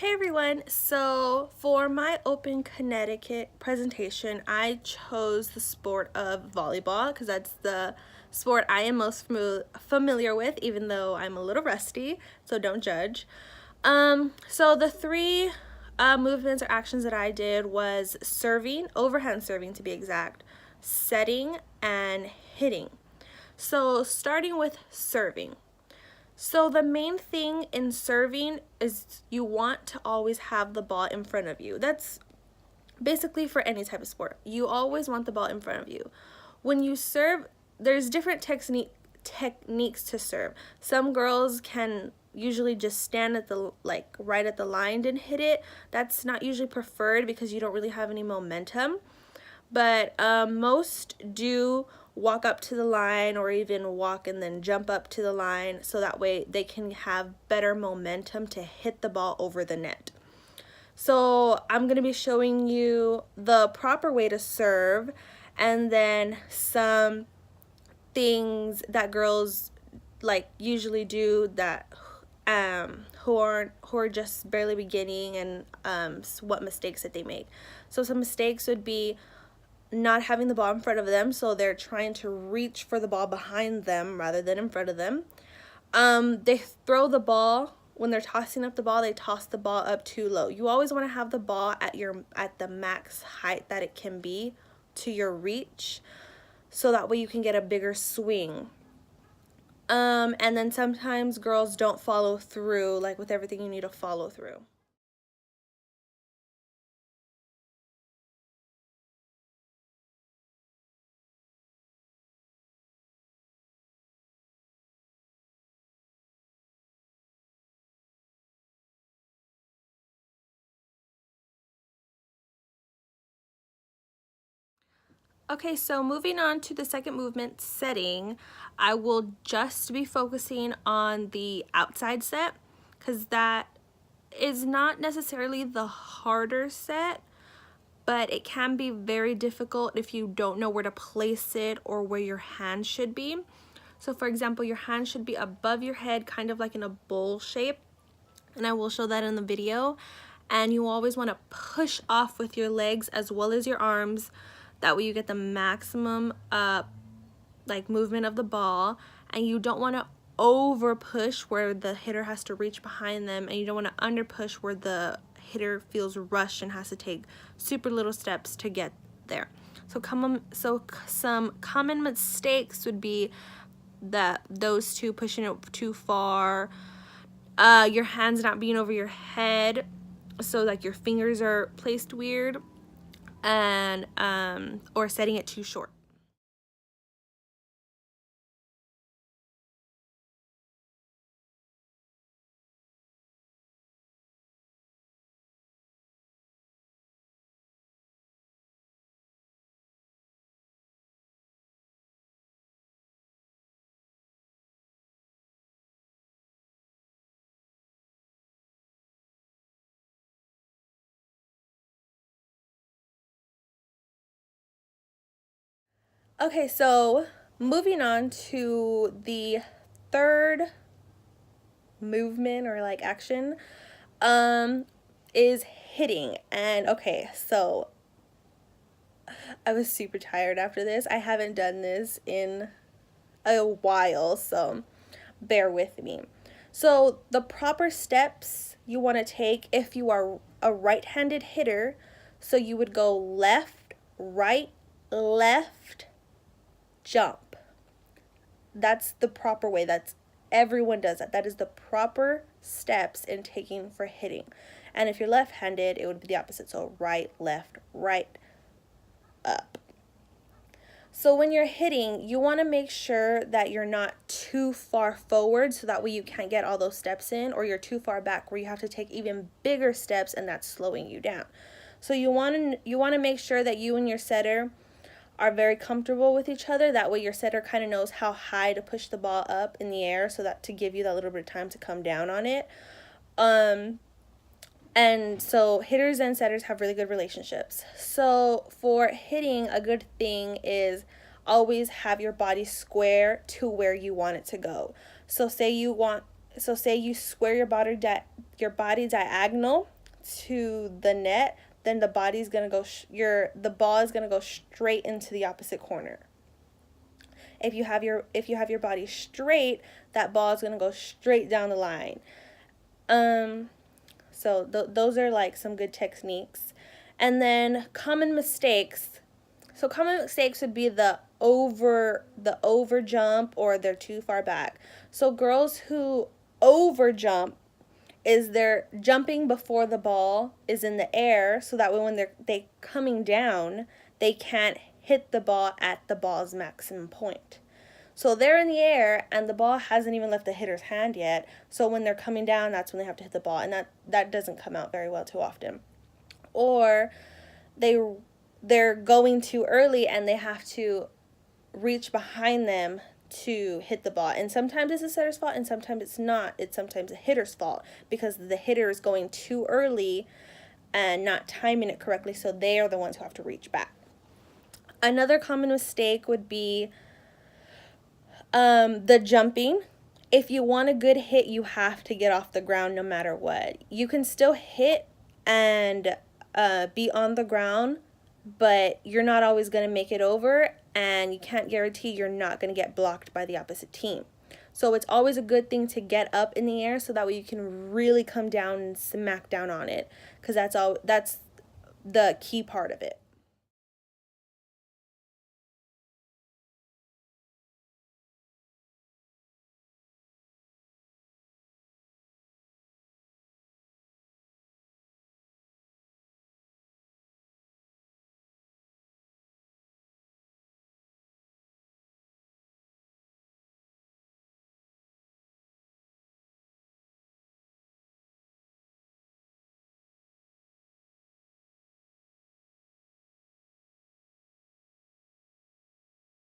Hey everyone, so for my Open Connecticut presentation, I chose the sport of volleyball because that's the sport I am most familiar with, even though I'm a little rusty, so don't judge. So the three movements or actions that I did was serving, overhand serving to be exact, setting, and hitting. So starting with serving. So the main thing in serving is you want to always have the ball in front of you. That's basically for any type of sport. You always want the ball in front of you. When you serve, there's different techniques to serve. Some girls can usually just stand at the right at the line and hit it. That's not usually preferred because you don't really have any momentum. But most do walk up to the line or even walk and then jump up to the line so that way they can have better momentum to hit the ball over the net. So I'm going to be showing you the proper way to serve and then some things that girls usually do that who are just barely beginning and what mistakes that they make. So some mistakes would be not having the ball in front of them, so they're trying to reach for the ball behind them rather than in front of them. They throw the ball. When they're tossing up the ball, they toss the ball up too low. You always want to have the ball at the max height that it can be to your reach, so that way you can get a bigger swing. And then sometimes girls don't follow through, with everything you need to follow through. Okay, so moving on to the second movement, setting, I will just be focusing on the outside set because that is not necessarily the harder set, but it can be very difficult if you don't know where to place it or where your hand should be. So for example, your hand should be above your head, kind of like in a bowl shape, and I will show that in the video. And you always want to push off with your legs as well as your arms. That way you get the maximum movement of the ball, and you don't want to over push where the hitter has to reach behind them, and you don't want to under push where the hitter feels rushed and has to take super little steps to get there. So some common mistakes would be those two, pushing it too far, your hands not being over your head, so your fingers are placed weird, and or setting it too short. Okay, so moving on to the third movement or action is hitting. And okay, so I was super tired after this. I haven't done this in a while, so bear with me. So the proper steps you want to take if you are a right-handed hitter, so you would go left, right, left, jump. That's the proper way. Everyone does that. That is the proper steps in taking for hitting. And if you're left-handed, it would be the opposite. So right, left, right, up. So when you're hitting, you want to make sure that you're not too far forward, so that way you can't get all those steps in, or you're too far back where you have to take even bigger steps and that's slowing you down. So you want to make sure that you and your setter are very comfortable with each other. That way your setter kind of knows how high to push the ball up in the air, so that to give you that little bit of time to come down on it. And so hitters and setters have really good relationships. So for hitting, a good thing is always have your body square to where you want it to go. So say you want so say you square your body diagonal to the net, then the body's gonna go the ball is gonna go straight into the opposite corner. If you have your body straight, that ball is gonna go straight down the line. So those are like some good techniques. And then common mistakes. So common mistakes would be the over jump, or they're too far back. So girls who over jump is they're jumping before the ball is in the air, so that way when they coming down, they can't hit the ball at the ball's maximum point. So they're in the air and the ball hasn't even left the hitter's hand yet. So when they're coming down, that's when they have to hit the ball, and that doesn't come out very well too often. Or they're going too early and they have to reach behind them to hit the ball. And sometimes it's the setter's fault and sometimes it's not. It's sometimes the hitter's fault because the hitter is going too early and not timing it correctly, so they are the ones who have to reach back. Another common mistake would be the jumping. If you want a good hit, you have to get off the ground no matter what. You can still hit and be on the ground, but you're not always going to make it over, and you can't guarantee you're not going to get blocked by the opposite team. So it's always a good thing to get up in the air so that way you can really come down and smack down on it, because that's the key part of it.